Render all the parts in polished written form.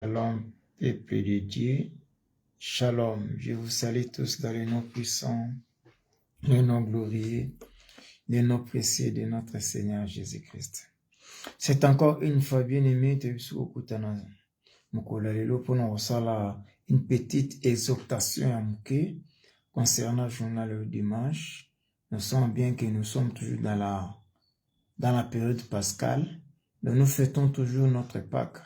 Shalom, peuple de Dieu. Shalom, je vous salue tous dans les noms puissants, les noms glorieux, les noms précieux de notre Seigneur Jésus-Christ. C'est encore une fois bien aimé de Okutana. Mukolalelo pour nous une petite exhortation à Mouké concernant le journal du dimanche. Nous sommes bien que nous sommes toujours dans la période pascale, mais nous fêtons toujours notre Pâques.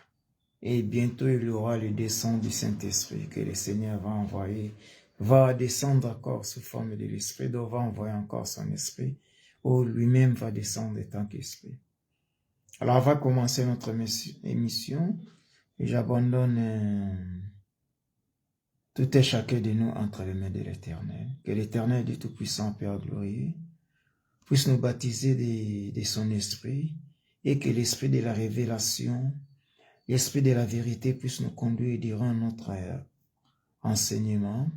Et bientôt, il y aura le descente du Saint-Esprit que le Seigneur va envoyer, va descendre encore sous forme de l'Esprit, donc va envoyer encore son Esprit, ou lui-même va descendre en tant qu'Esprit. Alors, on va commencer notre émission, et j'abandonne tout et chacun de nous entre les mains de l'Éternel. Que l'Éternel du Tout-Puissant, Père glorieux, puisse nous baptiser de son Esprit, et que l'Esprit de la révélation, l'Esprit de la vérité puisse nous conduire durant notre enseignement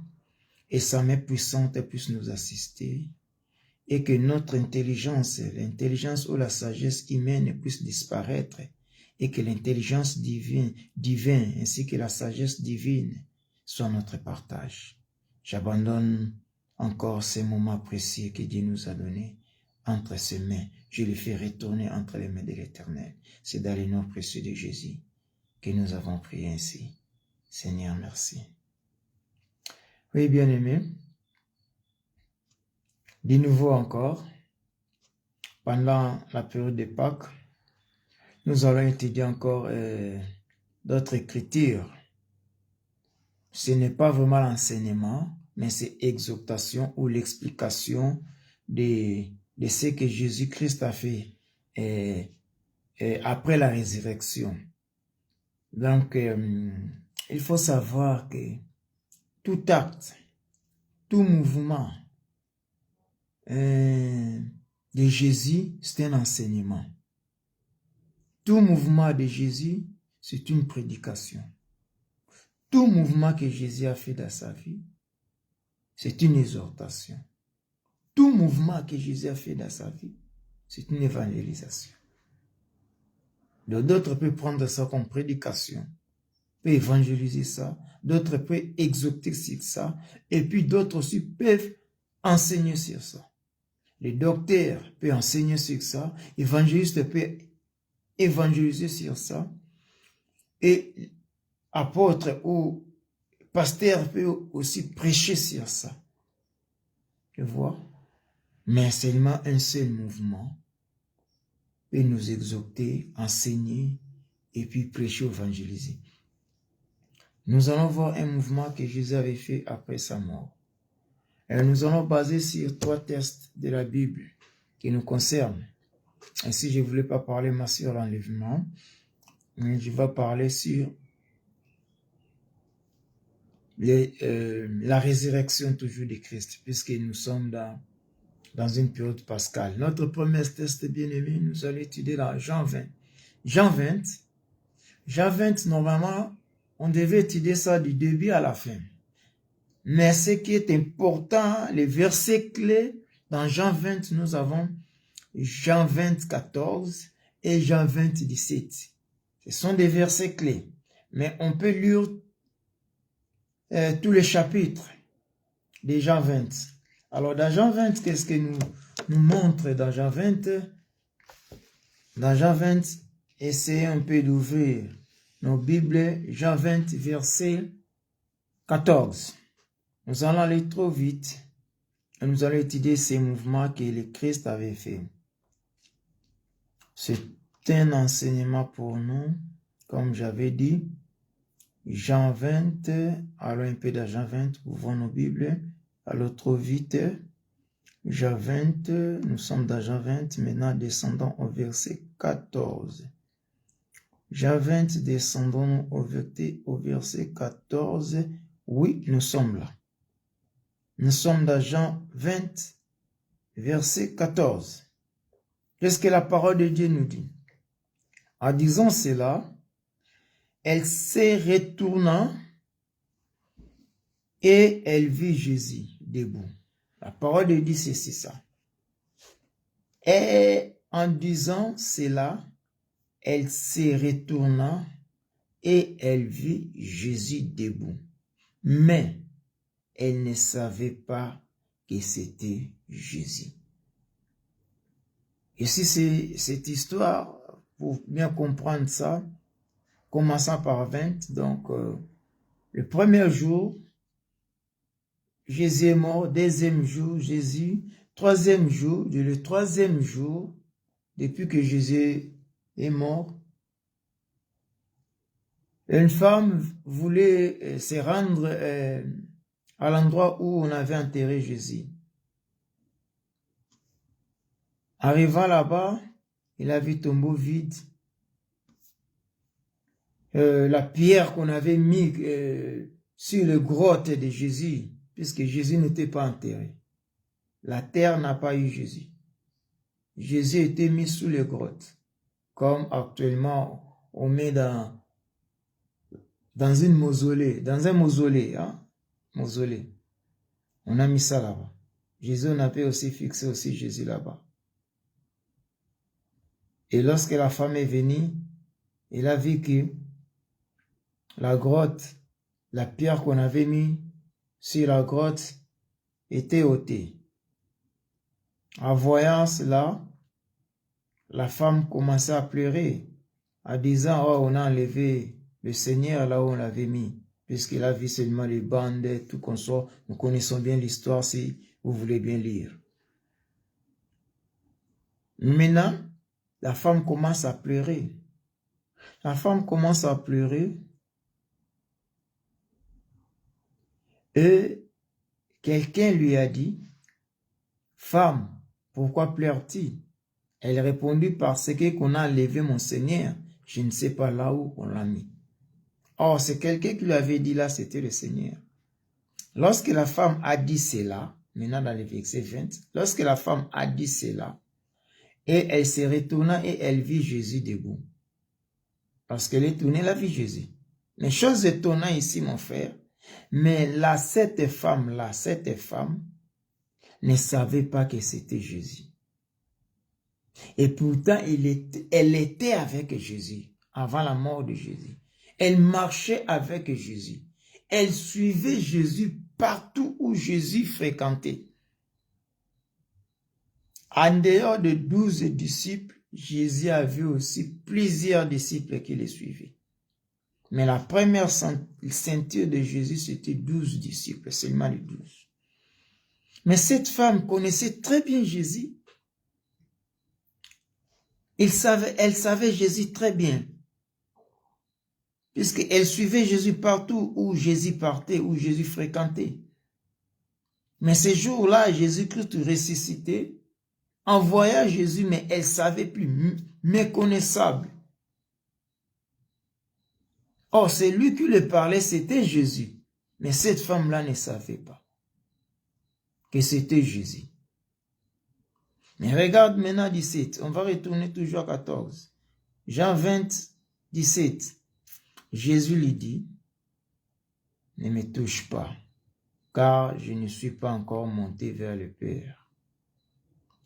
et sa main puissante puisse nous assister et que notre intelligence, l'intelligence ou la sagesse humaine puisse disparaître et que l'intelligence divine ainsi que la sagesse divine soit notre partage. J'abandonne encore ces moments précieux que Dieu nous a donnés entre ses mains. Je les fais retourner entre les mains de l'Éternel. C'est dans les noms précieux de Jésus que nous avons prié ainsi. Seigneur, merci. Oui, bien-aimés, de nouveau encore, pendant la période de Pâques, nous allons étudier encore d'autres écritures. Ce n'est pas vraiment l'enseignement, mais c'est exhortation ou l'explication de ce que Jésus-Christ a fait après la résurrection. Donc, il faut savoir que tout acte, tout mouvement de Jésus, c'est un enseignement. Tout mouvement de Jésus, c'est une prédication. Tout mouvement que Jésus a fait dans sa vie, c'est une exhortation. Tout mouvement que Jésus a fait dans sa vie, c'est une évangélisation. D'autres peuvent prendre ça comme prédication, peuvent évangéliser ça, d'autres peuvent exhorter sur ça, et puis d'autres aussi peuvent enseigner sur ça. Les docteurs peuvent enseigner sur ça, évangélistes peuvent évangéliser sur ça, et apôtres ou pasteurs peuvent aussi prêcher sur ça. Tu vois? Mais seulement un seul mouvement peut nous exhorter, enseigner et puis prêcher, évangéliser. Nous allons voir un mouvement que Jésus avait fait après sa mort. Et nous allons baser sur 3 textes de la Bible qui nous concernent. Ainsi, je ne voulais pas parler sur l'enlèvement, mais je vais parler sur la résurrection toujours de Christ, puisque nous sommes dans une période pascale. Notre premier texte bien-aimé, nous allons étudier dans Jean 20. Jean 20, normalement, on devait étudier ça du début à la fin. Mais ce qui est important, les versets clés, dans Jean 20, nous avons Jean 20, 14 et Jean 20, 17. Ce sont des versets clés. Mais on peut lire tous les chapitres de Jean 20. Alors, dans Jean 20, qu'est-ce que nous montre dans Jean 20? Dans Jean 20, essayez un peu d'ouvrir nos Bibles. Jean 20, verset 14. Nous allons aller trop vite et nous allons étudier ces mouvements que le Christ avait fait. C'est un enseignement pour nous, comme j'avais dit. Jean 20, allons un peu dans Jean 20, ouvrons nos Bibles. Allons trop vite. Jean 20, nous sommes dans Jean 20, maintenant descendons au verset 14. Jean 20, descendons au verset 14. Oui, nous sommes là. Nous sommes dans Jean 20, verset 14. Qu'est-ce que la parole de Dieu nous dit? En disant cela, elle se retourna et elle vit Jésus debout. La parole de Dieu, c'est ça. Et en disant cela, elle se retourna et elle vit Jésus debout. Mais elle ne savait pas que c'était Jésus. Et si c'est cette histoire, pour bien comprendre ça, commençant par 20, donc le premier jour, Jésus est mort, deuxième jour, Jésus, troisième jour, le troisième jour, depuis que Jésus est mort, une femme voulait se rendre à l'endroit où on avait enterré Jésus. Arrivant là-bas, il a vu le tombeau vide. La pierre qu'on avait mis sur le grotte de Jésus, puisque Jésus n'était pas enterré. La terre n'a pas eu Jésus. Jésus était mis sous les grottes, comme actuellement on met dans une mausolée, dans un mausolée, hein, mausolée. On a mis ça là-bas. Jésus, on avait aussi fixé aussi Jésus là-bas. Et lorsque la femme est venue, elle a vu que la grotte, la pierre qu'on avait mis sur la grotte était ôtée. En voyant cela, la femme commençait à pleurer, en disant, oh, on a enlevé le Seigneur là où on l'avait mis, puisqu'il a vu seulement les bandes, tout qu'on soit. Nous connaissons bien l'histoire si vous voulez bien lire. Maintenant, la femme commence à pleurer. La femme commence à pleurer et quelqu'un lui a dit, femme, pourquoi pleures-tu? Elle répondit, parce qu'on a enlevé mon Seigneur, je ne sais pas là où on l'a mis. Or, c'est quelqu'un qui lui avait dit là, c'était le Seigneur. Lorsque la femme a dit cela, maintenant dans le verset 20, lorsque la femme a dit cela, et elle se retourna et elle vit Jésus debout. Parce qu'elle est tournée, elle a vu Jésus. Mais chose étonnante ici, mon frère, mais là, cette femme ne savait pas que c'était Jésus. Et pourtant, elle était avec Jésus avant la mort de Jésus. Elle marchait avec Jésus. Elle suivait Jésus partout où Jésus fréquentait. En dehors de 12 disciples, Jésus avait aussi plusieurs disciples qui les suivaient. Mais la première ceinture de Jésus, c'était 12 disciples, seulement les 12. Mais cette femme connaissait très bien Jésus. Elle savait Jésus très bien. Puisqu'elle suivait Jésus partout où Jésus partait, où Jésus fréquentait. Mais ce jour-là, Jésus-Christ ressuscité, envoya Jésus, mais elle savait plus, méconnaissable. Or, c'est lui qui lui parlait, c'était Jésus. Mais cette femme-là ne savait pas que c'était Jésus. Mais regarde maintenant 17, on va retourner toujours à 14. Jean 20, 17. Jésus lui dit, ne me touche pas, car je ne suis pas encore monté vers le Père,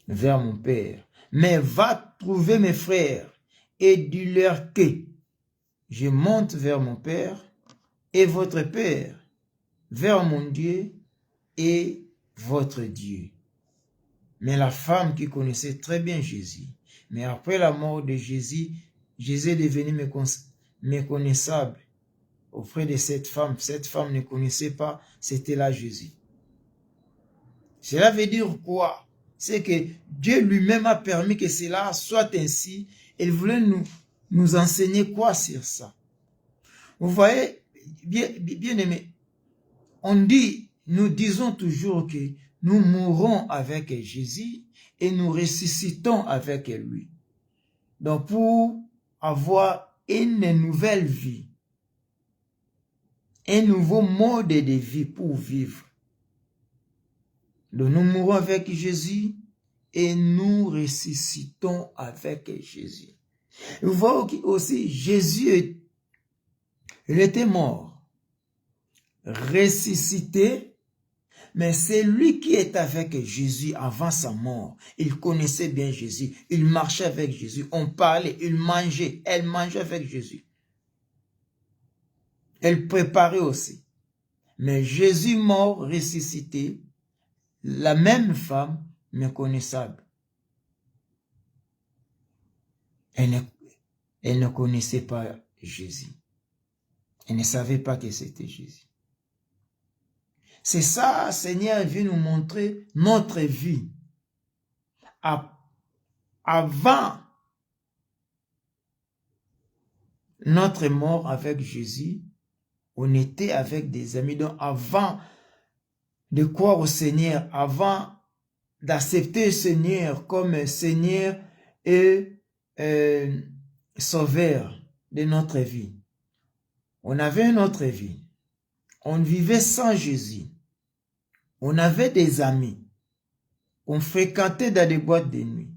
vers mon Père. Mais va trouver mes frères et dis-leur que je monte vers mon Père et votre Père, vers mon Dieu et votre Dieu. Mais la femme qui connaissait très bien Jésus, mais après la mort de Jésus, Jésus est devenu méconnaissable auprès de cette femme. Cette femme ne connaissait pas, c'était là Jésus. Cela veut dire quoi? C'est que Dieu lui-même a permis que cela soit ainsi. Il voulait nous enseigner quoi sur ça? Vous voyez, bien aimé, nous disons toujours que nous mourrons avec Jésus et nous ressuscitons avec lui. Donc pour avoir une nouvelle vie, un nouveau mode de vie pour vivre. Donc nous mourons avec Jésus et nous ressuscitons avec Jésus. Vous voyez aussi, Jésus, il était mort, ressuscité, mais c'est lui qui est avec Jésus avant sa mort. Il connaissait bien Jésus, il marchait avec Jésus, on parlait, il mangeait, elle mangeait avec Jésus. Elle préparait aussi. Mais Jésus mort, ressuscité, la même femme méconnaissable. Elle ne connaissait pas Jésus. Elle ne savait pas que c'était Jésus. C'est ça, Seigneur veut nous montrer notre vie. Avant notre mort avec Jésus, on était avec des amis. Donc avant de croire au Seigneur, avant d'accepter le Seigneur comme Seigneur et Sauveur de notre vie, on avait une autre vie. On vivait sans Jésus. On avait des amis qu'on fréquentait dans des boîtes de nuit,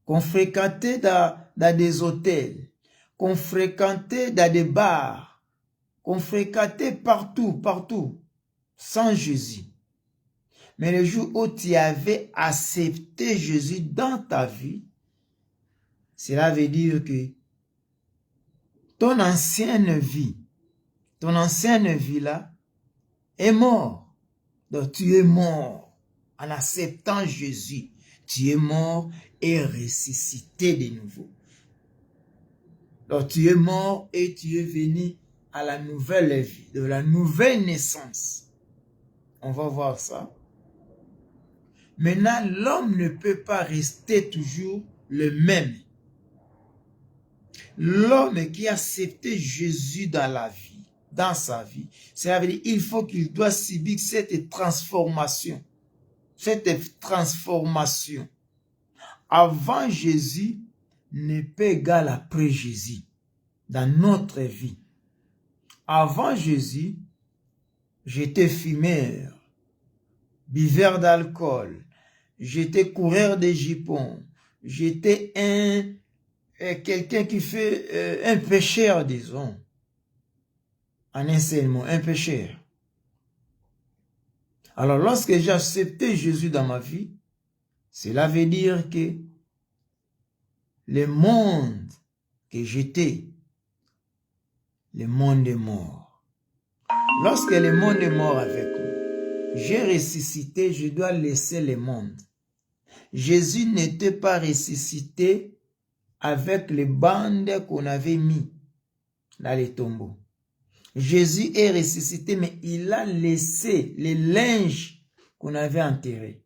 qu'on fréquentait dans des hôtels, qu'on fréquentait dans des bars, qu'on fréquentait partout, sans Jésus. Mais le jour où tu avais accepté Jésus dans ta vie, cela veut dire que ton ancienne vie là, est mort. Donc tu es mort en acceptant Jésus. Tu es mort et ressuscité de nouveau. Donc tu es mort et tu es venu à la nouvelle vie, de la nouvelle naissance. On va voir ça. Maintenant, l'homme ne peut pas rester toujours le même. L'homme qui a accepté Jésus dans la vie, dans sa vie, cela veut dire qu'il faut qu'il doit subir cette transformation. Cette transformation. Avant Jésus n'est pas égal après Jésus dans notre vie. Avant Jésus, j'étais fumeur, buveur d'alcool, j'étais coureur de jupons, j'étais quelqu'un qui fait un pécheur, disons, en un seul mot, un pécheur. Alors lorsque j'ai accepté Jésus dans ma vie, cela veut dire que le monde que j'étais, le monde est mort. Lorsque le monde est mort avec moi, j'ai ressuscité, je dois laisser le monde. Jésus n'était pas ressuscité avec les bandes qu'on avait mis dans les tombeaux. Jésus est ressuscité, mais il a laissé les linges qu'on avait enterrés.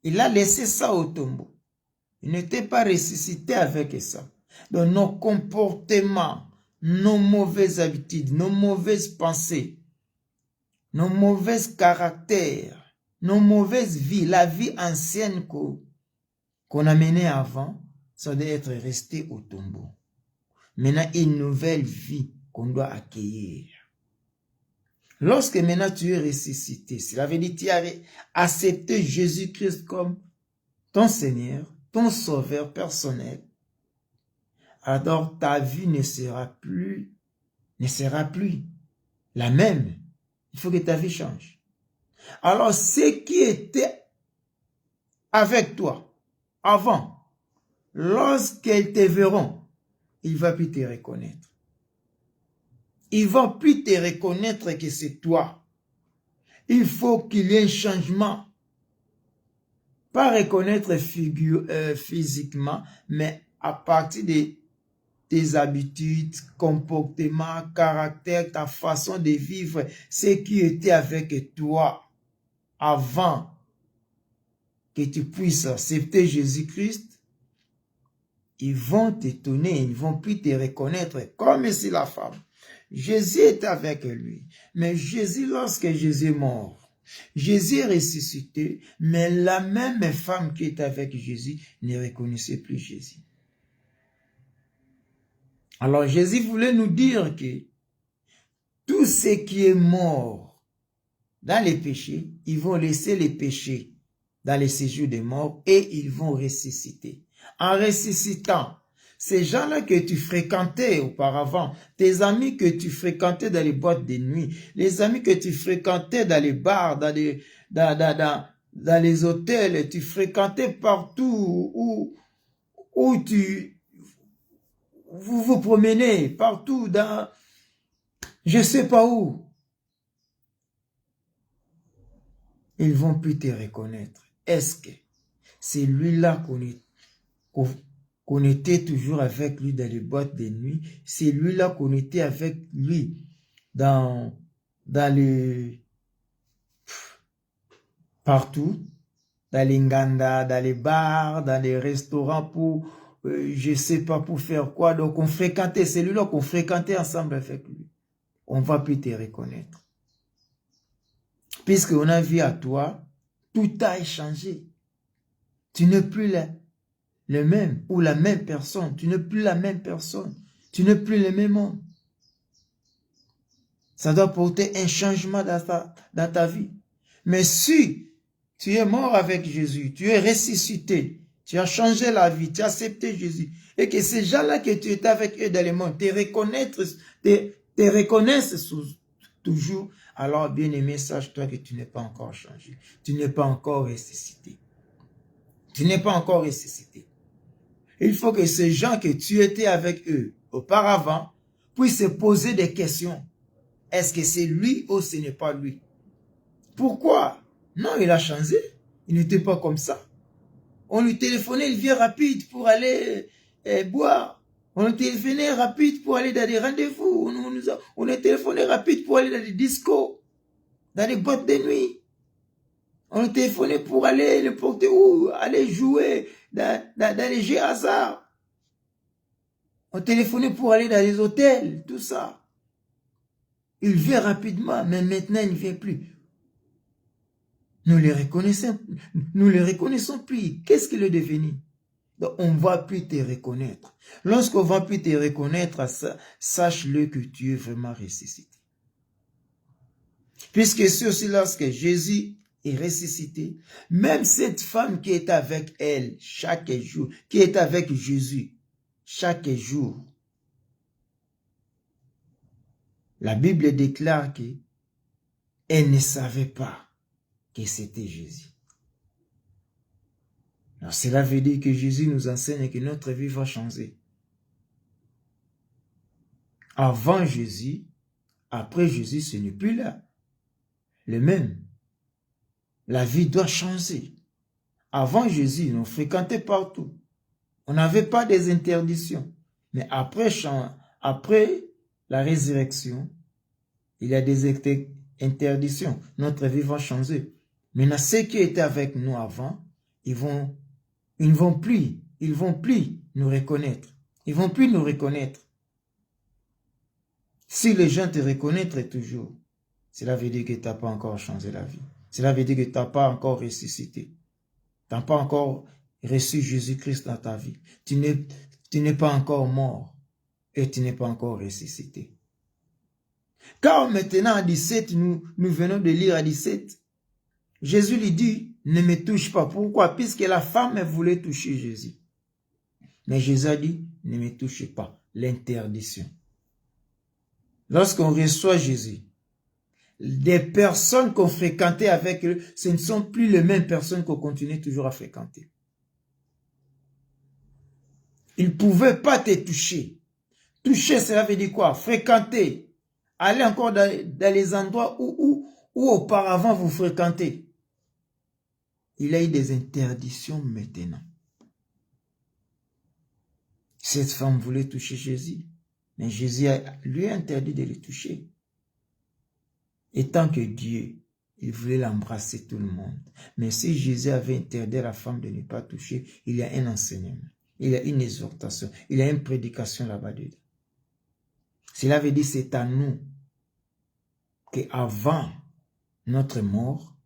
Il a laissé ça au tombeau. Il n'était pas ressuscité avec ça. Donc nos comportements, nos mauvaises habitudes, nos mauvaises pensées, nos mauvais caractères, nos mauvaises vies, la vie ancienne qu'on a menée avant, ça doit être resté au tombeau. Maintenant, une nouvelle vie qu'on doit accueillir. Lorsque maintenant tu es ressuscité, cela veut dire que tu as accepté Jésus-Christ comme ton Seigneur, ton Sauveur personnel, alors ta vie ne sera plus la même. Il faut que ta vie change. Alors ceux qui étaient avec toi avant, lorsqu'ils te verront, ils ne vont plus te reconnaître. Ils ne vont plus te reconnaître que c'est toi. Il faut qu'il y ait un changement. Pas reconnaître physiquement, mais à partir de tes habitudes, comportements, caractère, ta façon de vivre, ce qui était avec toi avant que tu puisses accepter Jésus-Christ, ils vont t'étonner, ils ne vont plus te reconnaître comme si la femme. Jésus est avec lui. Mais Jésus, lorsque Jésus est mort, Jésus est ressuscité, mais la même femme qui est avec Jésus ne reconnaissait plus Jésus. Alors Jésus voulait nous dire que tout ce qui est mort dans les péchés, ils vont laisser les péchés dans les séjours des morts et ils vont ressusciter. En ressuscitant, ces gens-là que tu fréquentais auparavant, tes amis que tu fréquentais dans les boîtes de nuit, les amis que tu fréquentais dans les bars, dans les hôtels, tu fréquentais partout où vous vous promenez, partout dans... je ne sais pas où. Ils vont plus te reconnaître. Est-ce que c'est lui-là qu'on était toujours avec lui dans les boîtes de nuit? C'est lui-là qu'on était avec lui dans les... partout, dans les nganda, dans les bars, dans les restaurants pour, je sais pas pour faire quoi. Donc on fréquentait, c'est lui-là qu'on fréquentait ensemble avec lui. On va plus te reconnaître. Puisqu'on a vu à toi, tout a changé. Tu n'es plus le même ou la même personne. Tu n'es plus la même personne. Tu n'es plus le même homme. Ça doit porter un changement dans ta vie. Mais si tu es mort avec Jésus, tu es ressuscité, tu as changé la vie, tu as accepté Jésus, et que ces gens-là que tu étais avec eux dans le monde te reconnaissent toujours, alors bien-aimé, sache-toi que tu n'es pas encore changé. Tu n'es pas encore ressuscité. Tu n'es pas encore ressuscité. Il faut que ces gens que tu étais avec eux auparavant puissent se poser des questions. Est-ce que c'est lui ou ce n'est pas lui? Pourquoi? Non, il a changé. Il n'était pas comme ça. On lui téléphonait, il vient rapide pour aller boire. On lui téléphonait rapide pour aller dans des rendez-vous. On lui téléphonait rapide pour aller dans des discos, dans des boîtes de nuit. On lui téléphonait pour aller n'importe où, aller jouer dans les jeux hasard. On téléphonait pour aller dans les hôtels, tout ça. Il vient rapidement, mais maintenant il ne vient plus. Nous les reconnaissons plus. Qu'est-ce qu'il est devenu? Donc, on ne va plus te reconnaître. Lorsqu'on ne va plus te reconnaître, sache-le que tu es vraiment ressuscité. Puisque c'est aussi lorsque Jésus est ressuscité, même cette femme qui est avec elle chaque jour, qui est avec Jésus chaque jour, la Bible déclare qu'elle ne savait pas que c'était Jésus. Alors cela veut dire que Jésus nous enseigne que notre vie va changer. Avant Jésus, après Jésus, ce n'est plus là. Le même. La vie doit changer. Avant Jésus, on fréquentait partout. On n'avait pas des interdictions. Mais après la résurrection, il y a des interdictions. Notre vie va changer. Maintenant, ceux qui étaient avec nous avant, ils ne vont plus nous reconnaître. Ils vont plus nous reconnaître. Si les gens te reconnaîtraient toujours, cela veut dire que tu n'as pas encore changé la vie. Cela veut dire que tu n'as pas encore ressuscité. Tu n'as pas encore reçu Jésus-Christ dans ta vie. Tu n'es pas encore mort et tu n'es pas encore ressuscité. Car maintenant à 17, nous venons de lire à 17, Jésus lui dit, ne me touche pas. Pourquoi? Puisque la femme voulait toucher Jésus. Mais Jésus a dit, ne me touchez pas. L'interdiction. Lorsqu'on reçoit Jésus, des personnes qu'on fréquentait avec eux, ce ne sont plus les mêmes personnes qu'on continue toujours à fréquenter. Ils ne pouvaient pas te toucher. Toucher, cela veut dire quoi? Fréquenter. Aller encore dans les endroits où auparavant vous fréquentez. Il a eu des interdictions maintenant. Cette femme voulait toucher Jésus. Mais Jésus lui a interdit de le toucher. Et tant que Dieu, il voulait l'embrasser tout le monde. Mais si Jésus avait interdit à la femme de ne pas toucher, il y a un enseignement, il y a une exhortation, il y a une prédication là-bas dedans. Cela veut dire que c'est à nous qu'avant notre mort,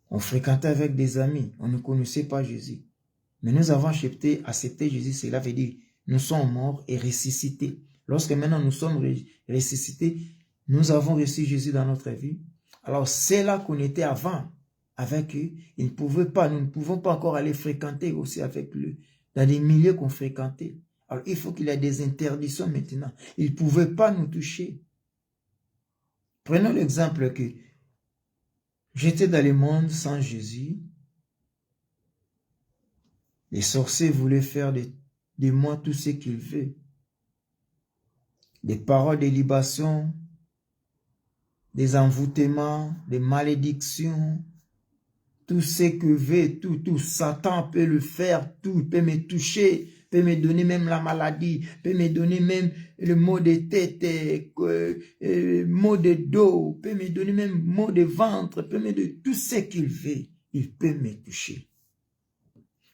on fréquentait avec des amis, on ne connaissait pas Jésus. Mais nous avons accepté Jésus, cela veut dire nous sommes morts et ressuscités. Lorsque maintenant nous sommes ressuscités, nous avons reçu Jésus dans notre vie. Alors c'est là qu'on était avant avec eux. Nous ne pouvons pas encore aller fréquenter aussi avec eux, dans des milieux qu'on fréquentait. Alors il faut qu'il y ait des interdictions maintenant. Ils ne pouvaient pas nous toucher. Prenons l'exemple que j'étais dans le monde sans Jésus. Les sorciers voulaient faire de moi tout ce qu'ils veulent. des paroles de libation, des envoûtements, des malédictions, tout ce que veut, tout, Satan peut le faire, tout, il peut me toucher, peut me donner même la maladie, peut me donner même le mot de tête, mot de dos, peut me donner même mot de ventre, peut me donner tout ce qu'il veut, il peut me toucher.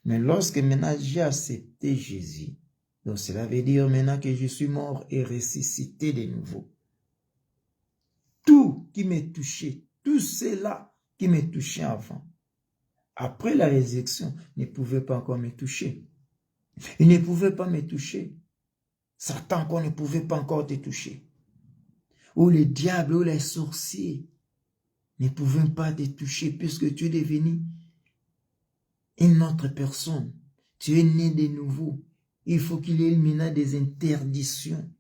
Mais lorsque maintenant j'ai accepté Jésus, donc cela veut dire maintenant que je suis mort et ressuscité de nouveau. Tout qui me touchait, tout cela qui me touchait avant, après la résurrection, ne pouvait pas encore me toucher. Il ne pouvait pas me toucher. Satan encore ne pouvait pas encore te toucher. Ou les diables ou les sorciers ne pouvaient pas te toucher puisque tu es devenu une autre personne. Tu es né de nouveau. Il faut qu'il y ait maintenant des interdictions.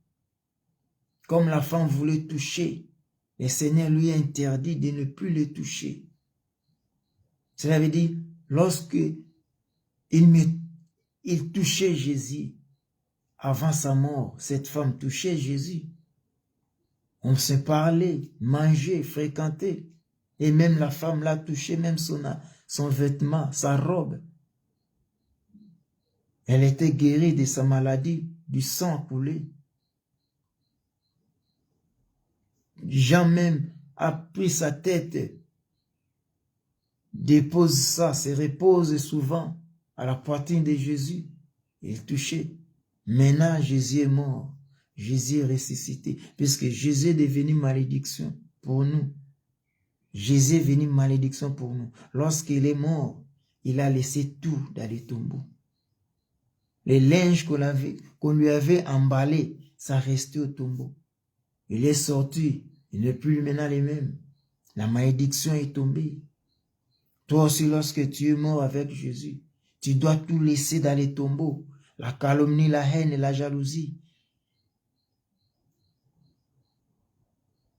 Comme la femme voulait toucher, le Seigneur lui a interdit de ne plus le toucher. Cela veut dire, lorsque il touchait Jésus, avant sa mort, cette femme touchait Jésus. On se parlait, mangeait, fréquentait. Et même la femme l'a touché, même son vêtement, sa robe. Elle était guérie de sa maladie, du sang coulé. Jean même a pris sa tête, dépose ça, se repose souvent à la poitrine de Jésus. Il touchait. Maintenant, Jésus est mort. Jésus est ressuscité. Puisque Jésus est devenu malédiction pour nous. Jésus est venu malédiction pour nous. Lorsqu'il est mort, il a laissé tout dans les tombeaux. Les linges qu'on lui avait emballés, ça restait au tombeau. Il est sorti. Il n'est plus maintenant les mêmes. La malédiction est tombée. Toi aussi, lorsque tu es mort avec Jésus, tu dois tout laisser dans les tombeaux. La calomnie, la haine et la jalousie.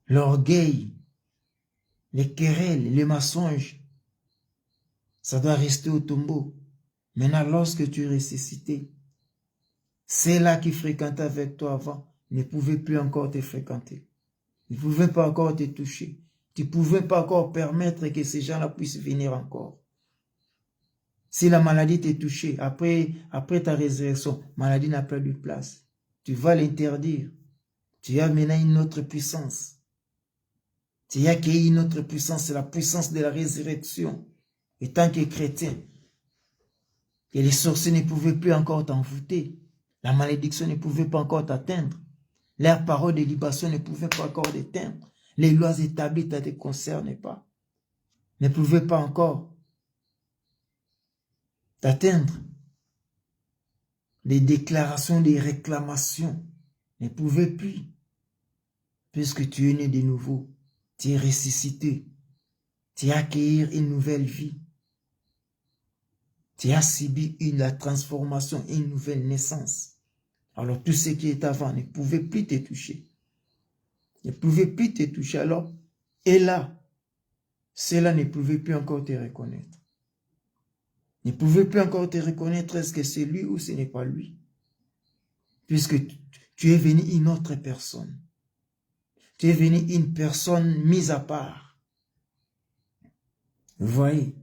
L'orgueil, les querelles, les mensonges. Ça doit rester au tombeau. Maintenant, lorsque tu es ressuscité, ceux-là qui fréquentaient avec toi avant ne pouvaient plus encore te fréquenter. Ils ne pouvaient pas encore te toucher. Tu ne pouvais pas encore permettre que ces gens-là puissent venir encore. Si la maladie t'est touchée, après ta résurrection, la maladie n'a pas de place. Tu vas l'interdire. Tu as maintenant une autre puissance. Tu as accueilli une autre puissance, c'est la puissance de la résurrection. Et tant que chrétien, et les sorciers ne pouvaient plus encore t'envoûter. La malédiction ne pouvait pas encore t'atteindre. Leurs paroles de libation ne pouvaient pas encore t'atteindre. Les lois établies ne te concernaient pas. Ne pouvaient pas encore t'atteindre. Les déclarations, les réclamations ne pouvaient plus. Puisque tu es né de nouveau, tu es ressuscité, tu as accueilli une nouvelle vie. Tu as subi la transformation, une nouvelle naissance. Alors tout ce qui est avant ne pouvait plus te toucher. Ne pouvait plus te toucher. Alors, et là, cela ne pouvait plus encore te reconnaître. Ne pouvait plus encore te reconnaître, est-ce que c'est lui ou ce n'est pas lui. Puisque tu es venu une autre personne. Tu es venu une personne mise à part. Vous voyez?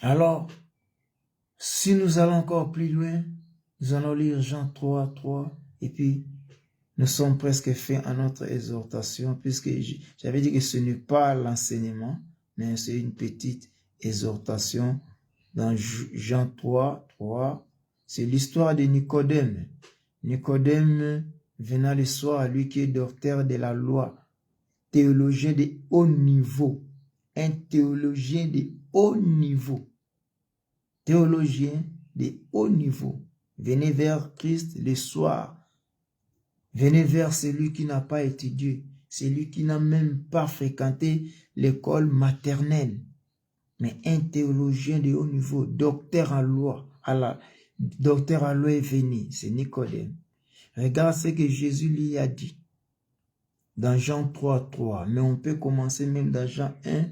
Alors, si nous allons encore plus loin, nous allons lire Jean 3, 3, et puis nous sommes presque faits à notre exhortation, puisque j'avais dit que ce n'est pas l'enseignement, mais c'est une petite exhortation dans Jean 3, 3. C'est l'histoire de Nicodème. Nicodème venant le soir, lui qui est docteur de la loi, théologien de haut niveau, un théologien de haut niveau. Théologien de haut niveau. Venez vers Christ le soir. Venez vers celui qui n'a pas étudié, celui qui n'a même pas fréquenté l'école maternelle. Mais un théologien de haut niveau, docteur en loi, docteur en loi est venu, c'est Nicodème. Regarde ce que Jésus lui a dit dans Jean 3, 3. Mais on peut commencer même dans Jean 1,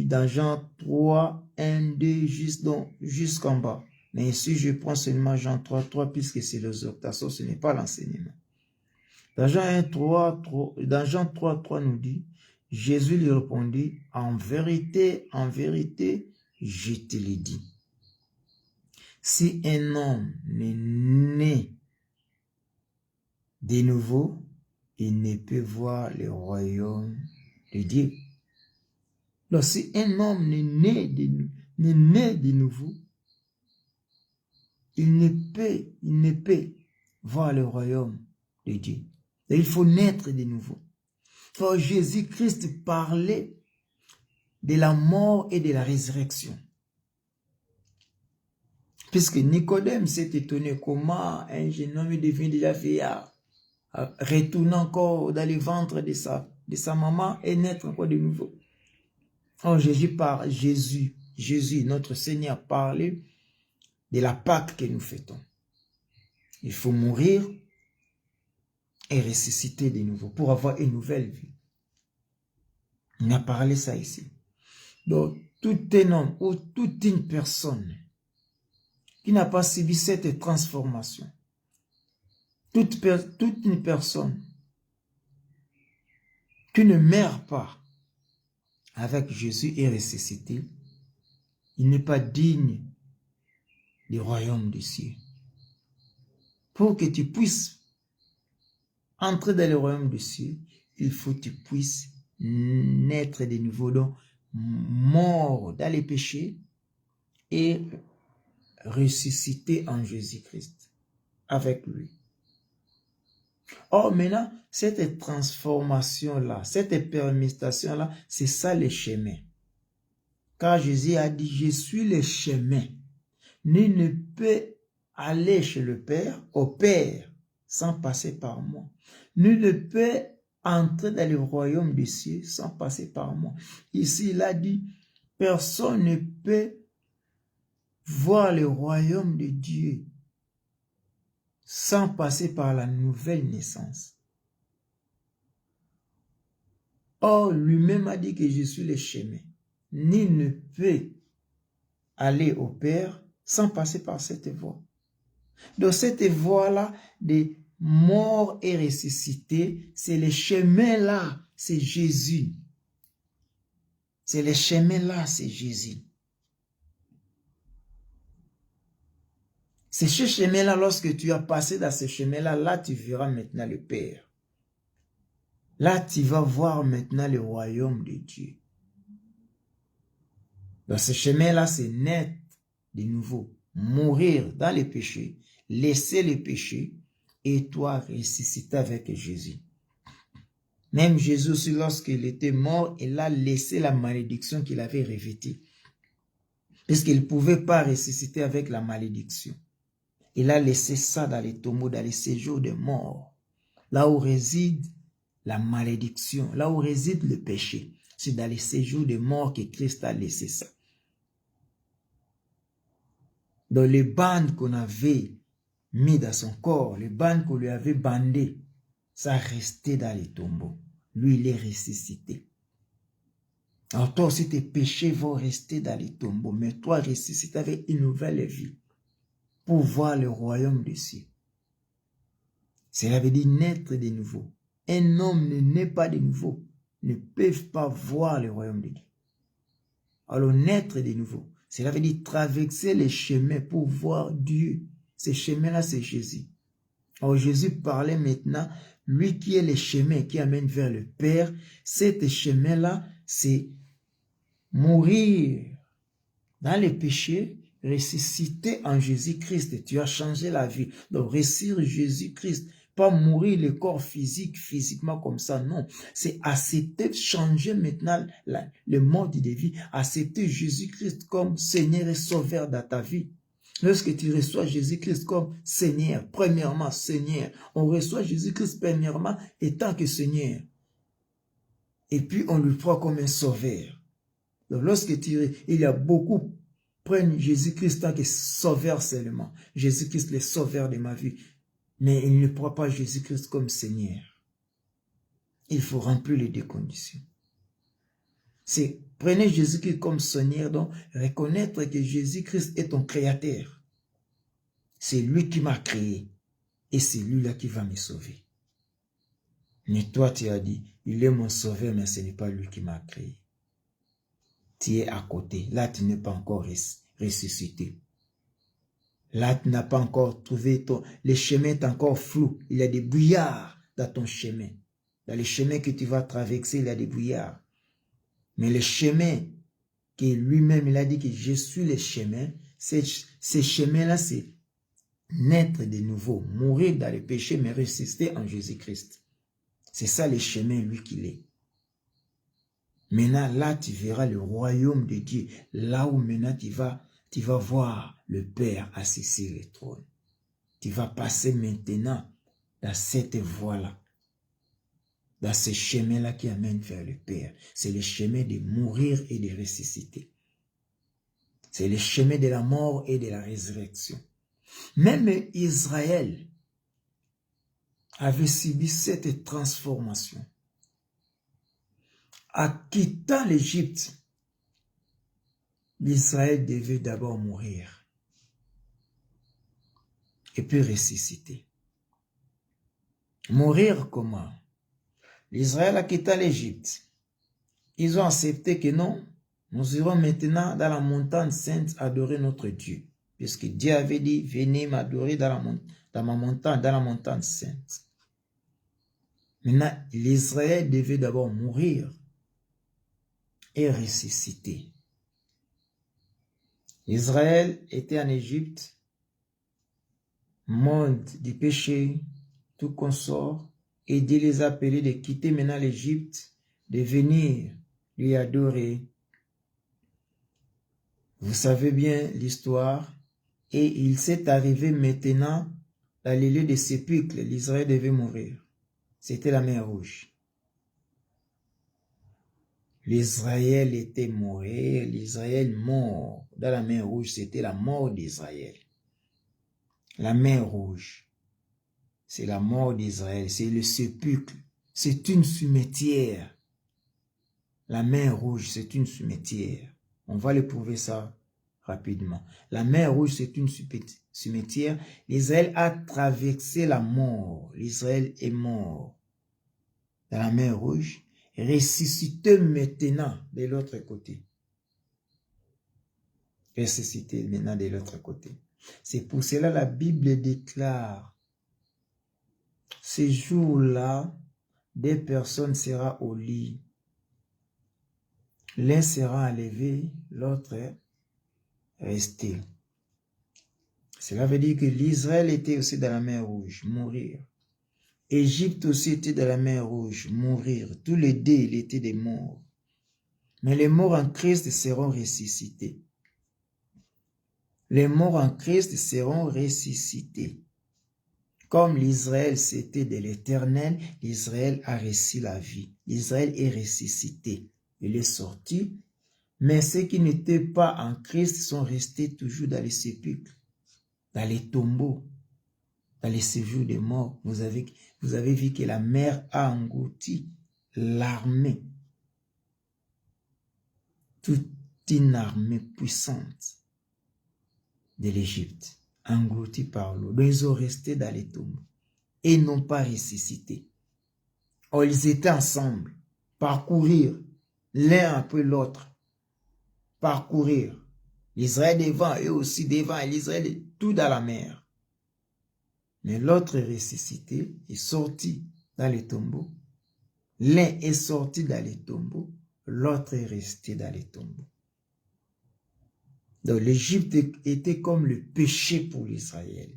dans Jean 3, 1, 2, jusqu'en bas. Mais ici, je prends seulement Jean 3:3, puisque c'est l'exhortation, ce n'est pas l'enseignement. Dans Jean 3:3 nous dit, Jésus lui répondit, en vérité, je te l'ai dit. Si un homme n'est né de nouveau, il ne peut voir le royaume de Dieu. Donc, si un homme n'est né de nouveau, il ne peut voir le royaume de Dieu. Et il faut naître de nouveau. Car Jésus-Christ parlait de la mort et de la résurrection. Puisque Nicodème s'est étonné comment un jeune homme est devenu déjà vieillard, retourner encore dans le ventre de sa maman et naître encore de nouveau. Alors Jésus, notre Seigneur, parlait de la Pâque que nous fêtons. Il faut mourir et ressusciter de nouveau pour avoir une nouvelle vie. On a parlé ça ici. Donc, tout un homme ou toute une personne qui n'a pas subi cette transformation, toute une personne qui ne meurt pas avec Jésus et ressuscité, il n'est pas digne du royaume des cieux. Pour que tu puisses entrer dans le royaume des cieux, il faut que tu puisses naître de nouveau, donc mort dans les péchés et ressusciter en Jésus-Christ avec lui. Or, maintenant, cette transformation-là, cette permutation-là, c'est ça le chemin. Car Jésus a dit, je suis le chemin. Nul ne peut aller chez le Père, au Père, sans passer par moi. Nul ne peut entrer dans le royaume des cieux sans passer par moi. Ici, il a dit, personne ne peut voir le royaume de Dieu sans passer par la nouvelle naissance. Or, lui-même a dit que je suis le chemin. Nul ne peut aller au Père sans passer par cette voie. Donc, cette voie-là de mort et ressuscité, c'est le chemin-là, c'est Jésus. C'est le chemin-là, c'est Jésus. C'est ce chemin-là, lorsque tu as passé dans ce chemin-là, là tu verras maintenant le Père. Là tu vas voir maintenant le royaume de Dieu. Dans ce chemin-là, c'est naître de nouveau, mourir dans les péchés, laisser les péchés et toi ressusciter avec Jésus. Même Jésus aussi, lorsqu'il était mort, il a laissé la malédiction qu'il avait revêtue. Puisqu'il ne pouvait pas ressusciter avec la malédiction. Il a laissé ça dans les tombeaux, dans les séjours des morts. Là où réside la malédiction, là où réside le péché. C'est dans les séjours des morts que Christ a laissé ça. Dans les bandes qu'on avait mis dans son corps, les bandes qu'on lui avait bandées, ça restait dans les tombeaux. Lui, il est ressuscité. Alors toi aussi, tes péchés vont rester dans les tombeaux, mais toi, ressuscité avec une nouvelle vie pour voir le royaume des cieux. Cela veut dire naître de nouveau. Un homme ne naît pas de nouveau, ne peut pas voir le royaume de Dieu. Alors naître de nouveau, cela veut dire traverser les chemins pour voir Dieu. Ces chemins-là, c'est Jésus. Alors Jésus parlait maintenant, lui qui est le chemin qui amène vers le Père. Cet chemin-là, c'est mourir dans les péchés, ressusciter en Jésus-Christ. Tu as changé la vie. Donc, réussir Jésus-Christ. Pas mourir le corps physiquement comme ça, non. C'est accepter, changer maintenant le mode de vie. Accepter Jésus-Christ comme Seigneur et Sauveur dans ta vie. Lorsque tu reçois Jésus-Christ comme Seigneur, premièrement Seigneur, on reçoit Jésus-Christ premièrement étant que Seigneur. Et puis on lui prend comme un Sauveur. Donc lorsque il y a beaucoup prennent Jésus-Christ tant que Sauveur seulement. Jésus-Christ le Sauveur de ma vie. Mais il ne prend pas Jésus-Christ comme Seigneur. Il faut remplir les deux conditions. C'est prenez Jésus-Christ comme Seigneur, donc reconnaître que Jésus-Christ est ton Créateur. C'est lui qui m'a créé. Et c'est lui-là qui va me sauver. Mais toi, tu as dit, il est mon sauveur, mais ce n'est pas lui qui m'a créé. Tu es à côté. Là, tu n'es pas encore ressuscité. Là, tu n'as pas encore trouvé le chemin est encore flou. Il y a des brouillards dans ton chemin. Dans le chemin que tu vas traverser, il y a des brouillards. Mais le chemin que lui-même, il a dit que je suis le chemin, ce chemin-là, c'est naître de nouveau, mourir dans le péché, mais ressusciter en Jésus-Christ. C'est ça le chemin, lui, qu'il est. Maintenant, là, tu verras le royaume de Dieu. Là où maintenant, tu vas voir le Père assis sur le trône. Tu vas passer maintenant dans cette voie-là. Dans ce chemin-là qui amène vers le Père. C'est le chemin de mourir et de ressusciter. C'est le chemin de la mort et de la résurrection. Même Israël avait subi cette transformation. En quittant l'Égypte, l'Israël devait d'abord mourir et puis ressusciter. Mourir comment? L'Israël a quitté l'Égypte. Ils ont accepté que non, nous irons maintenant dans la montagne sainte adorer notre Dieu. Puisque Dieu avait dit, venez m'adorer dans la montagne sainte. Maintenant, l'Israël devait d'abord mourir et ressusciter. Israël était en Égypte, monde du péché, tout consort, et Dieu les a appelés de quitter maintenant l'Égypte, de venir lui adorer. Vous savez bien l'histoire, et il s'est arrivé maintenant dans les lieux de sépulcre, l'Israël devait mourir. C'était la mer Rouge. L'Israël était mort, l'Israël mort dans la mer Rouge, c'était la mort d'Israël. La mer Rouge, c'est la mort d'Israël, c'est le sépulcre, c'est une cimetière. La mer Rouge, c'est une cimetière. On va le prouver ça rapidement. La mer Rouge, c'est une cimetière. L'Israël a traversé la mort. L'Israël est mort dans la mer Rouge. Ressuscité maintenant de l'autre côté. Ressuscité maintenant de l'autre côté. C'est pour cela la Bible déclare, ce jour-là, des personnes seront au lit. L'un sera enlevé, l'autre resté. Cela veut dire que l'Israël était aussi dans la mer Rouge, mourir. Égypte aussi était dans la mer Rouge, mourir. Tous les deux, ils étaient des morts. Mais les morts en Christ seront ressuscités. Les morts en Christ seront ressuscités. Comme l'Israël c'était de l'Éternel, l'Israël a reçu la vie. L'Israël est ressuscité. Il est sorti. Mais ceux qui n'étaient pas en Christ sont restés toujours dans les sépulcres, dans les tombeaux, dans les séjours des morts. Vous avez vu que la mer a englouti l'armée. Toute une armée puissante de l'Égypte, engloutie par l'eau. Donc ils ont resté dans les tombeaux et n'ont pas ressuscité. Or, ils étaient ensemble, parcourir l'un après l'autre. Parcourir. L'Israël devant, eux aussi devant, et l'Israël est tout dans la mer. Mais l'autre est ressuscité, est sorti dans les tombeaux. L'un est sorti dans les tombeaux, l'autre est resté dans les tombeaux. Donc l'Égypte était comme le péché pour l'Israël.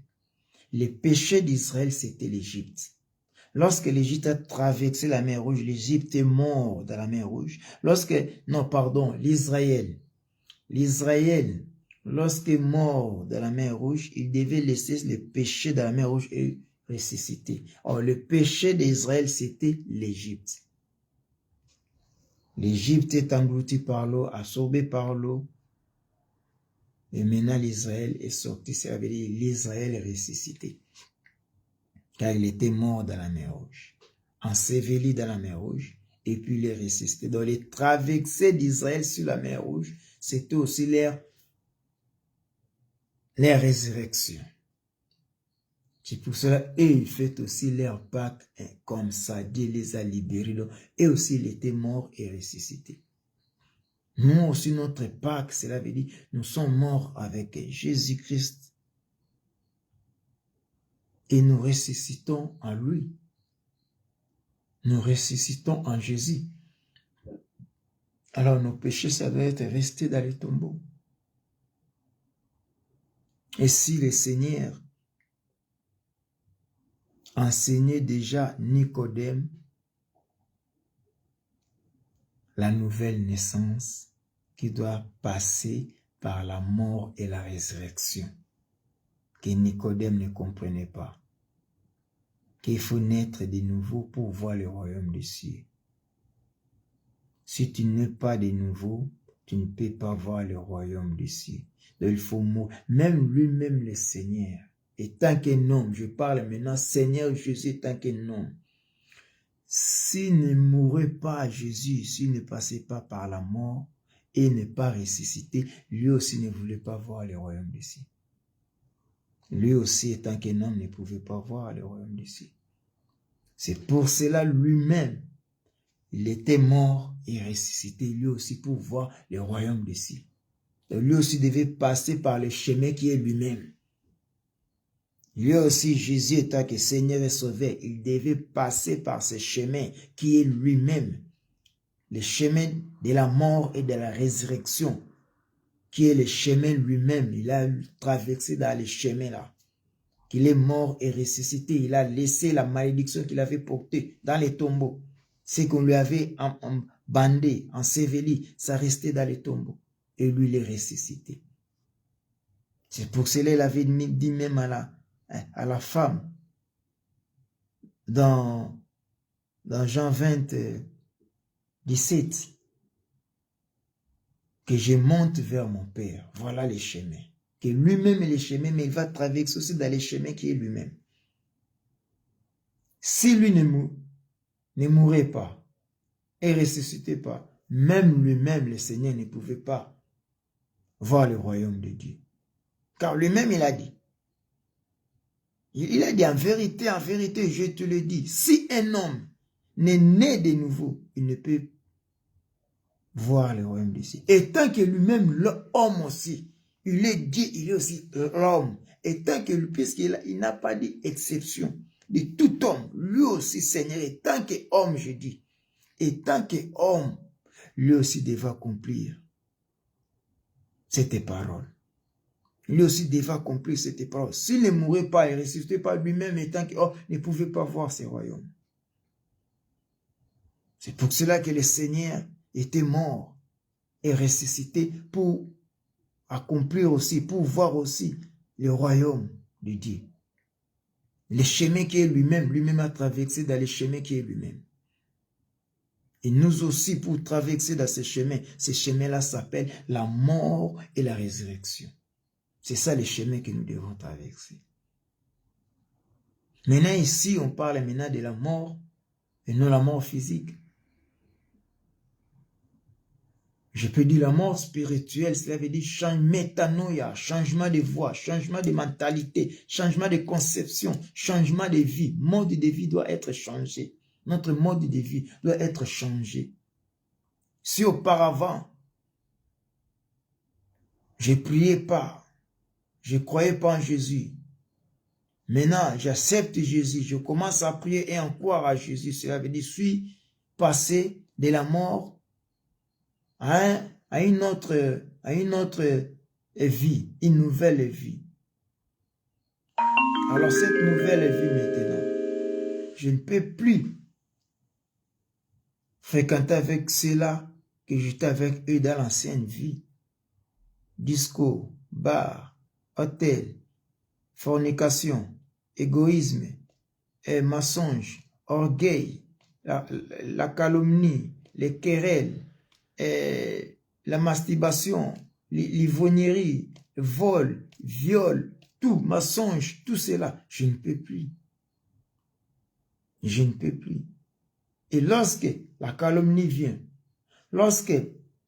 Le péché d'Israël, c'était l'Égypte. Lorsque l'Égypte a traversé la mer Rouge, l'Égypte est mort dans la mer Rouge. L'Israël, lorsqu'il est mort dans la mer Rouge, il devait laisser le péché dans la mer Rouge et ressusciter. Or, le péché d'Israël, c'était l'Égypte. L'Égypte est engloutie par l'eau, absorbée par l'eau. Et maintenant, l'Israël est sorti. Ça veut dire l'Israël est ressuscité. Car il était mort dans la mer Rouge, enseveli dans la mer Rouge, et puis il est ressuscité. Donc, les traversées d'Israël sur la mer Rouge, c'était aussi leur résurrection. C'est pour cela, et ils fêtent aussi leur Pâques comme ça. Dieu les a libérés. Donc, et aussi, il était mort et ressuscité. Nous aussi, notre Pâques, cela veut dire, nous sommes morts avec Jésus-Christ. Et nous ressuscitons en lui. Nous ressuscitons en Jésus. Alors nos péchés, ça doit être resté dans les tombeaux. Et si le Seigneur enseignait déjà Nicodème la nouvelle naissance qui doit passer par la mort et la résurrection, que Nicodème ne comprenait pas, qu'il faut naître de nouveau pour voir le royaume des cieux. Si tu n'es pas de nouveau, tu ne peux pas voir le royaume des cieux. Donc il faut mourir. Même lui-même le Seigneur, étant qu'un homme, je parle maintenant, Seigneur Jésus étant qu'un homme, s'il ne mourait pas à Jésus, s'il ne passait pas par la mort et n'est pas ressuscité, lui aussi ne voulait pas voir le royaume des cieux. Lui aussi, étant qu'un homme, ne pouvait pas voir le royaume des cieux. C'est pour cela lui-même, il était mort et ressuscité, lui aussi, pour voir le royaume des cieux. Lui aussi devait passer par le chemin qui est lui-même. Lui aussi, Jésus étant que Seigneur et Sauveur, il devait passer par ce chemin qui est lui-même. Le chemin de la mort et de la résurrection, qui est le chemin lui-même. Il a traversé dans le chemin là. Qu'il est mort et ressuscité. Il a laissé la malédiction qu'il avait portée dans les tombeaux. Ce qu'on lui avait bandé, enseveli, ça restait dans les tombeaux. Et lui, il est ressuscité. C'est pour cela qu'il avait dit même à la femme, dans Jean 20, 17, que je monte vers mon Père. Voilà les chemins. Que lui-même est les chemins, mais il va traverser aussi dans les chemins qui est lui-même. Si lui ne mourait pas et ressuscitait pas, même lui-même, le Seigneur, ne pouvait pas voir le royaume de Dieu. Car lui-même, il a dit. Il a dit en vérité, je te le dis, si un homme n'est né de nouveau, il ne peut voir le royaume des cieux. Et tant que lui-même, l'homme aussi, il est Dieu, il est aussi l'homme. Et tant que lui, puisqu'il n'a pas dit exception de tout homme, lui aussi, Seigneur, et tant qu'homme, je dis, et tant qu'homme, lui aussi devait accomplir cette parole. Lui aussi devait accomplir cette parole. S'il ne mourait pas et ne ressuscitait pas lui-même, étant qu'homme, ne pouvait pas voir ce royaume. C'est pour cela que le Seigneur était mort et ressuscité pour accomplir aussi, pour voir aussi le royaume de Dieu. Le chemin qui est lui-même a traversé dans le chemin qui est lui-même. Et nous aussi, pour traverser dans ce chemin-là s'appelle la mort et la résurrection. C'est ça le chemin que nous devons traverser. Maintenant ici, on parle maintenant de la mort et non la mort physique. Je peux dire la mort spirituelle, cela veut dire métanoïa, changement de voix, changement de mentalité, changement de conception, changement de vie. Mode de vie doit être changé. Notre mode de vie doit être changé. Si auparavant, je ne priais pas, je ne croyais pas en Jésus, maintenant j'accepte Jésus, je commence à prier et à croire à Jésus, cela veut dire je suis passé de la mort à une autre vie, une nouvelle vie. Alors cette nouvelle vie maintenant, je ne peux plus fréquenter avec ceux-là que j'étais avec eux dans l'ancienne vie. Disco, bar, hôtel, fornication, égoïsme, mensonge, orgueil, la calomnie, les querelles, la masturbation, l'ivrognerie, le vol, viol, tout, mensonge, tout cela, je ne peux plus. Je ne peux plus. Et lorsque la calomnie vient, lorsque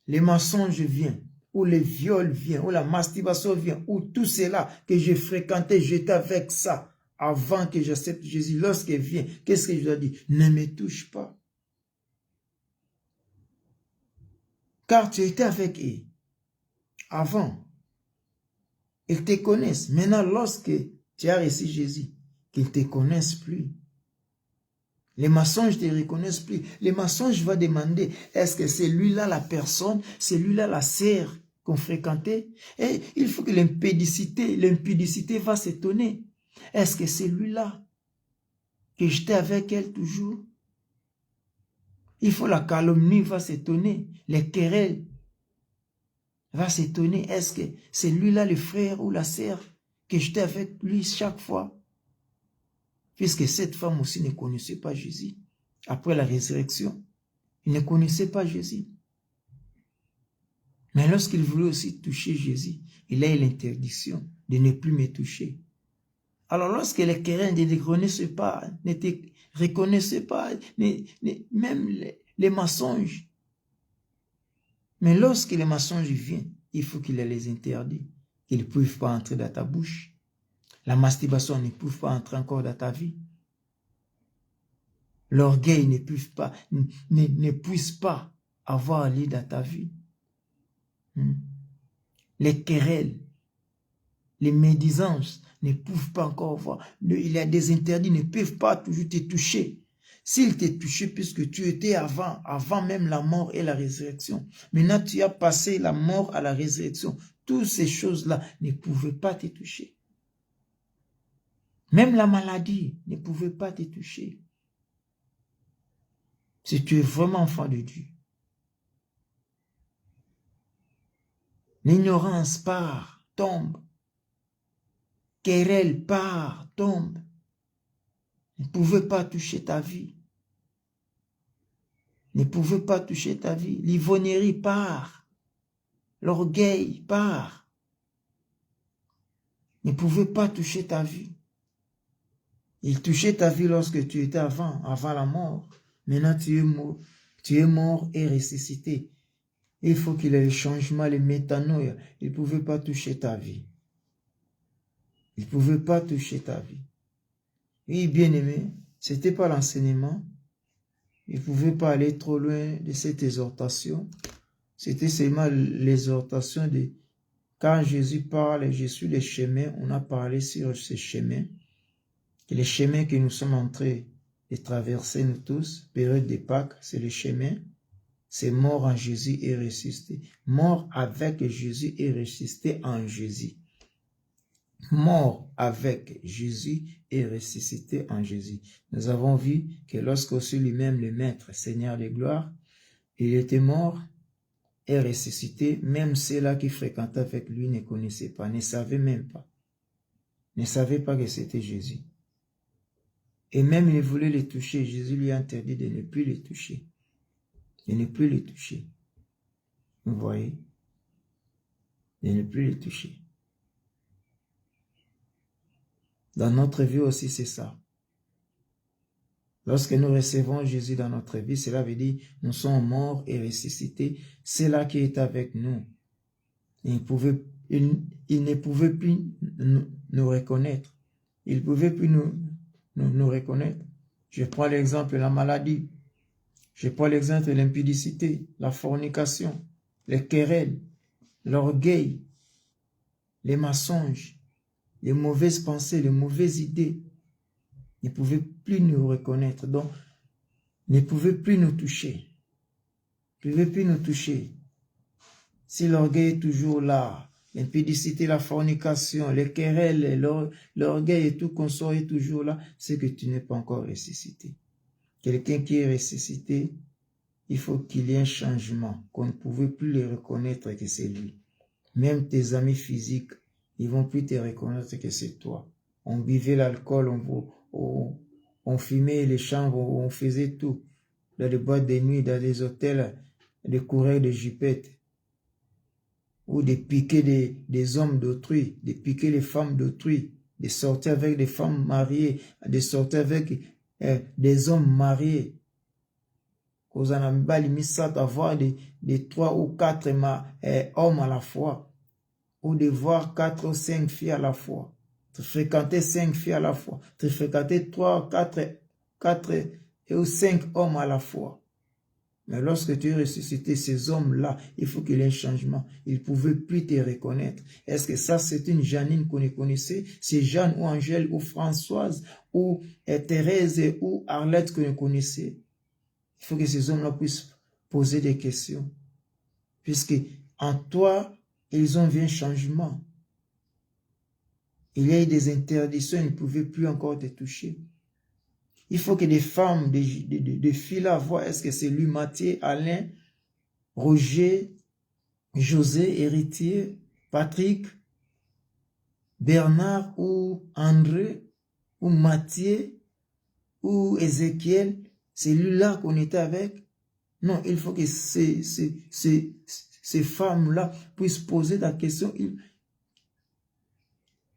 les mensonges viennent, ou les viols viennent, ou la masturbation vient, ou tout cela que j'ai fréquenté, j'étais avec ça avant que j'accepte Jésus, lorsqu'elle vient, qu'est-ce que je dois dire? Ne me touche pas. Car tu étais avec eux avant. Ils te connaissent. Maintenant, lorsque tu as reçu Jésus, qu'ils ne te connaissent plus. Les mensonges ne te reconnaissent plus. Les mensonges vont demander, est-ce que c'est lui-là la personne, c'est lui-là la sœur qu'on fréquentait? Et il faut que l'impudicité va s'étonner. Est-ce que c'est lui-là que j'étais avec elle toujours? Il faut la calomnie va s'étonner. Les querelles va s'étonner. Est-ce que c'est lui-là le frère ou la sœur que j'étais avec lui chaque fois? Puisque cette femme aussi ne connaissait pas Jésus. Après la résurrection, il ne connaissait pas Jésus. Mais lorsqu'il voulait aussi toucher Jésus, il a eu l'interdiction de ne plus me toucher. Alors lorsque les querelles ne te reconnaissaient pas, même les mensonges. Mais lorsque les mensonges viennent, il faut qu'il les interdise. Qu'ils ne peuvent pas entrer dans ta bouche. La masturbation ne peut pas entrer encore dans ta vie. L'orgueil ne puisse pas avoir lieu dans ta vie. Les querelles, les médisances ne peuvent pas encore voir. Il y a des interdits, ne peuvent pas toujours te toucher. S'ils te touchaient, puisque tu étais avant même la mort et la résurrection. Maintenant, tu as passé la mort à la résurrection. Toutes ces choses-là ne pouvaient pas te toucher. Même la maladie ne pouvait pas te toucher. Si tu es vraiment enfant de Dieu. L'ignorance part, tombe. Querelle part, tombe. Ne pouvait pas toucher ta vie. Ne pouvait pas toucher ta vie. L'ivrognerie part. L'orgueil part. Ne pouvait pas toucher ta vie. Il touchait ta vie lorsque tu étais avant la mort. Maintenant, tu es mort et ressuscité. Il faut qu'il y ait le changement, le métanoïa. Il ne pouvait pas toucher ta vie. Il ne pouvait pas toucher ta vie. Oui, bien aimé, ce n'était pas l'enseignement. Il ne pouvait pas aller trop loin de cette exhortation. C'était seulement l'exhortation de quand Jésus parle, je suis le chemin, on a parlé sur ce chemin. Et le chemin que nous sommes en train de traverser, nous tous, période de Pâques, c'est le chemin. C'est mort en Jésus et ressuscité. Mort avec Jésus et ressuscité en Jésus. Mort avec Jésus et ressuscité en Jésus. Nous avons vu que lorsque aussi lui-même, le Maître, Seigneur de gloire, il était mort et ressuscité, même ceux-là qui fréquentaient avec lui ne connaissaient pas, ne savaient même pas. Ne savaient pas que c'était Jésus. Et même il voulait les toucher. Jésus lui a interdit de ne plus les toucher. De ne plus les toucher. Vous voyez? De ne plus les toucher. Dans notre vie aussi, c'est ça. Lorsque nous recevons Jésus dans notre vie, cela veut dire nous sommes morts et ressuscités. C'est là qui est avec nous. Il ne pouvait plus nous reconnaître. Il ne pouvait plus nous reconnaître. Je prends l'exemple de la maladie. Je prends l'exemple de l'impudicité, la fornication, les querelles, l'orgueil, les mensonges, les mauvaises pensées, les mauvaises idées. Ne pouvaient plus nous reconnaître, donc ne pouvaient plus nous toucher. Ne pouvaient plus nous toucher. Si l'orgueil est toujours là, l'impudicité, la fornication, les querelles, l'orgueil et tout consort est toujours là, c'est que tu n'es pas encore ressuscité. Quelqu'un qui est ressuscité, il faut qu'il y ait un changement, qu'on ne pouvait plus le reconnaître que c'est lui. Même tes amis physiques, ils vont plus te reconnaître que c'est toi. On buvait l'alcool, on fumait les chambres, on faisait tout. Dans les boîtes de nuit, dans les hôtels, des coureurs de jupettes. Ou de piquer des hommes d'autrui, de piquer les femmes d'autrui, de sortir avec des femmes mariées, de sortir avec des hommes mariés. Aux anambali misat avoir des 3 ou 4 hommes à la fois, ou de voir 4 ou 5 filles à la fois. Tu fréquentais 5 filles à la fois. Tu fréquentais 3, 4 ou 5 hommes à la fois. Mais lorsque tu es ressuscité, ces hommes-là, il faut qu'il y ait un changement. Ils ne pouvaient plus te reconnaître. Est-ce que ça, c'est une Janine qu'on connaissait? C'est Jeanne ou Angèle ou Françoise ou Thérèse ou Arlette que nous connaissons? Il faut que ces hommes-là puissent poser des questions. Puisque en toi, ils ont vu un changement. Il y a eu des interdictions, ils ne pouvaient plus encore te toucher. Il faut que des femmes, des filles-là voient, est-ce que c'est lui, Mathieu, Alain, Roger, José, Héritier, Patrick, Bernard ou André ou Mathieu ou Ézéchiel, c'est lui-là qu'on était avec. Non, il faut que ces femmes-là puissent poser la question.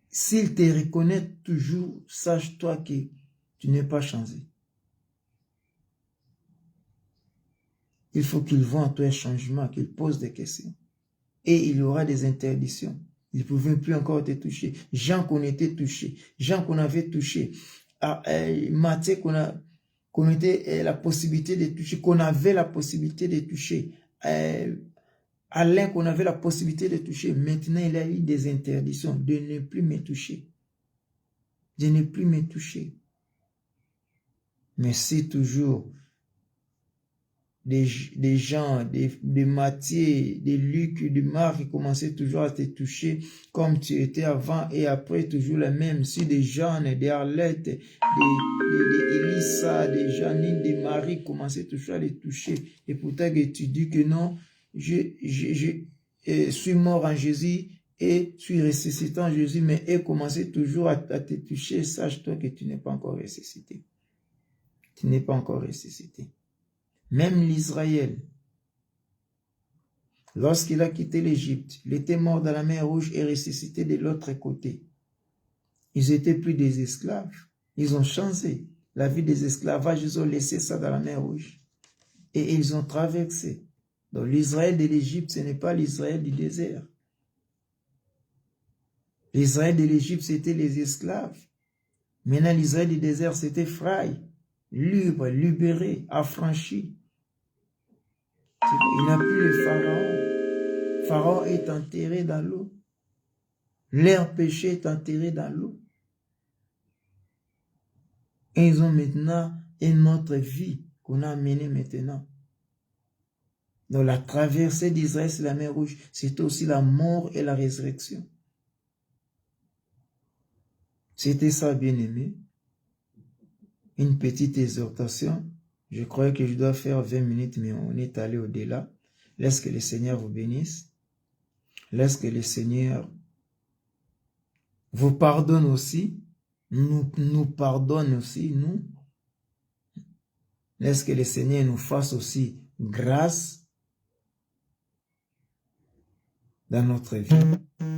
S'ils te reconnaissent toujours, sache-toi que tu n'es pas changé. Il faut qu'ils voient en toi un changement, qu'ils posent des questions. Et il y aura des interdictions. Ils ne pouvaient plus encore te toucher. Gens qu'on était touchés, gens qu'on avait touchés. Matthieu qu'on était la possibilité de toucher, qu'on avait la possibilité de toucher. Alain qu'on avait la possibilité de toucher. Maintenant, il a eu des interdictions de ne plus me toucher. De ne plus me toucher. Mais c'est toujours des gens, des Matthieu, des Luc, des Marc qui commençaient toujours à te toucher comme tu étais avant et après toujours la même. Si des Jeanne, des Arlette, des Elissa, des Janine, des Marie commençaient toujours à les toucher. Et pourtant que tu dis que non, je suis mort en Jésus et suis ressuscité en Jésus, mais elles commençaient toujours à te toucher. Sache-toi que tu n'es pas encore ressuscité. Tu n'es pas encore ressuscité. Même l'Israël, lorsqu'il a quitté l'Égypte, il était mort dans la mer Rouge et ressuscité de l'autre côté. Ils étaient plus des esclaves. Ils ont changé la vie des esclavages. Ils ont laissé ça dans la mer Rouge. Et ils ont traversé. Donc l'Israël de l'Égypte, ce n'est pas l'Israël du désert. L'Israël de l'Égypte, c'était les esclaves. Maintenant, l'Israël du désert, c'était frei, libre, libéré, affranchi. Il n'y a plus le Pharaon. Pharaon est enterré dans l'eau. Leur péché est enterré dans l'eau. Et ils ont maintenant une autre vie qu'on a menée maintenant. Donc la traversée d'Israël, c'est la mer Rouge. C'est aussi la mort et la résurrection. C'était ça, bien-aimé. Une petite exhortation. Je croyais que je dois faire 20 minutes, mais on est allé au-delà. Laisse que le Seigneur vous bénisse. Laisse que le Seigneur vous pardonne aussi. Nous pardonne aussi, nous. Laisse que le Seigneur nous fasse aussi grâce dans notre vie,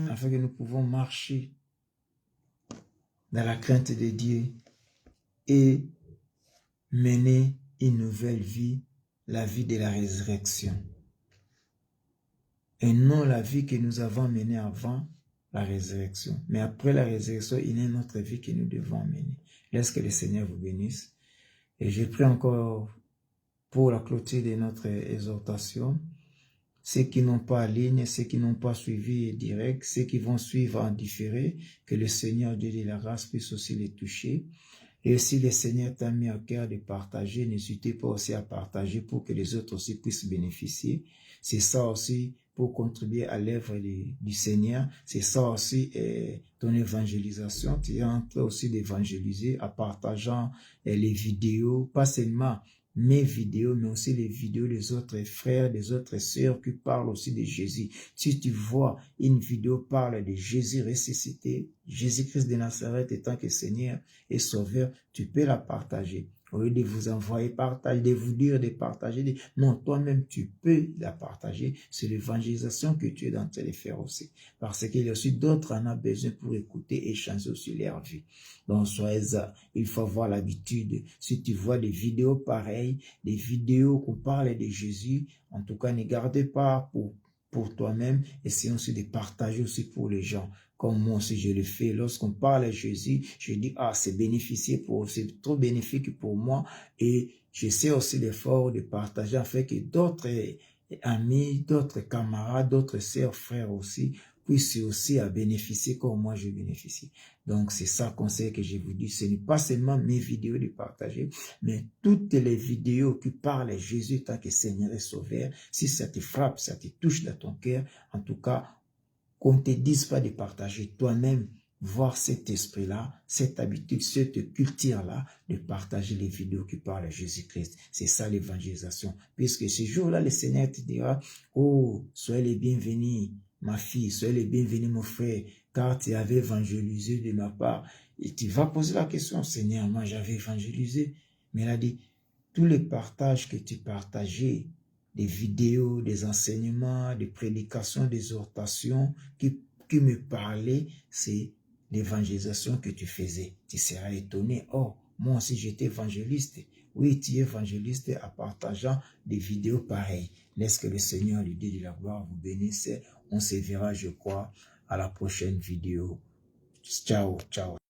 afin que nous pouvons marcher dans la crainte de Dieu et mener une nouvelle vie, la vie de la résurrection. Et non la vie que nous avons menée avant la résurrection. Mais après la résurrection, il y a une autre vie que nous devons mener. Laisse que le Seigneur vous bénisse. Et je prie encore pour la clôture de notre exhortation. Ceux qui n'ont pas en ligne, ceux qui n'ont pas suivi direct, ceux qui vont suivre en différé, que le Seigneur Dieu de la grâce puisse aussi les toucher. Et si le Seigneur t'a mis à cœur de partager, n'hésitez pas aussi à partager pour que les autres aussi puissent bénéficier. C'est ça aussi pour contribuer à l'œuvre du Seigneur. C'est ça aussi ton évangélisation. Tu es en train aussi d'évangéliser en partageant les vidéos, pas seulement mes vidéos, mais aussi les vidéos des autres frères, des autres sœurs qui parlent aussi de Jésus. Si tu vois une vidéo parle de Jésus ressuscité, Jésus-Christ de Nazareth étant que Seigneur et Sauveur, tu peux la partager. Au lieu de vous envoyer partager, de vous dire de partager, non, toi-même tu peux la partager. C'est l'évangélisation que tu es dans tes faire aussi. Parce qu'il y a aussi d'autres en a besoin pour écouter et changer aussi leur vie. Donc soyez-en, il faut avoir l'habitude. Si tu vois des vidéos pareilles, des vidéos qu'on parle de Jésus, en tout cas ne gardez pas pour toi-même, essayez aussi de partager aussi pour les gens. comme moi aussi je le fais. Lorsqu'on parle à Jésus, je dis, ah, c'est trop bénéfique pour moi. Et j'essaie aussi l'effort de partager afin que d'autres amis, d'autres camarades, d'autres sœurs, frères aussi, puissent aussi à bénéficier comme moi je bénéficie. Donc c'est ça conseil que je vous dis. Ce n'est pas seulement mes vidéos de partager, mais toutes les vidéos qui parlent à Jésus tant que Seigneur et Sauveur. Si ça te frappe, ça te touche dans ton cœur, en tout cas, qu'on ne te dise pas de partager toi-même, voir cet esprit-là, cette habitude, cette culture-là, de partager les vidéos qui parlent à Jésus-Christ. C'est ça l'évangélisation. Puisque ce jour-là, le Seigneur te dira, oh, soyez les bienvenus, ma fille, soyez les bienvenus, mon frère, car tu avais évangélisé de ma part. Et tu vas poser la question, Seigneur, moi j'avais évangélisé. Mais il a dit, tous les partages que tu partageais, des vidéos, des enseignements, des prédications, des exhortations qui me parlaient, c'est l'évangélisation que tu faisais. Tu seras étonné. Oh, moi aussi j'étais évangéliste. Oui, tu es évangéliste en partageant des vidéos pareilles. Laisse que le Seigneur, le Dieu de la gloire, vous bénisse. On se verra, je crois, à la prochaine vidéo. Ciao, ciao.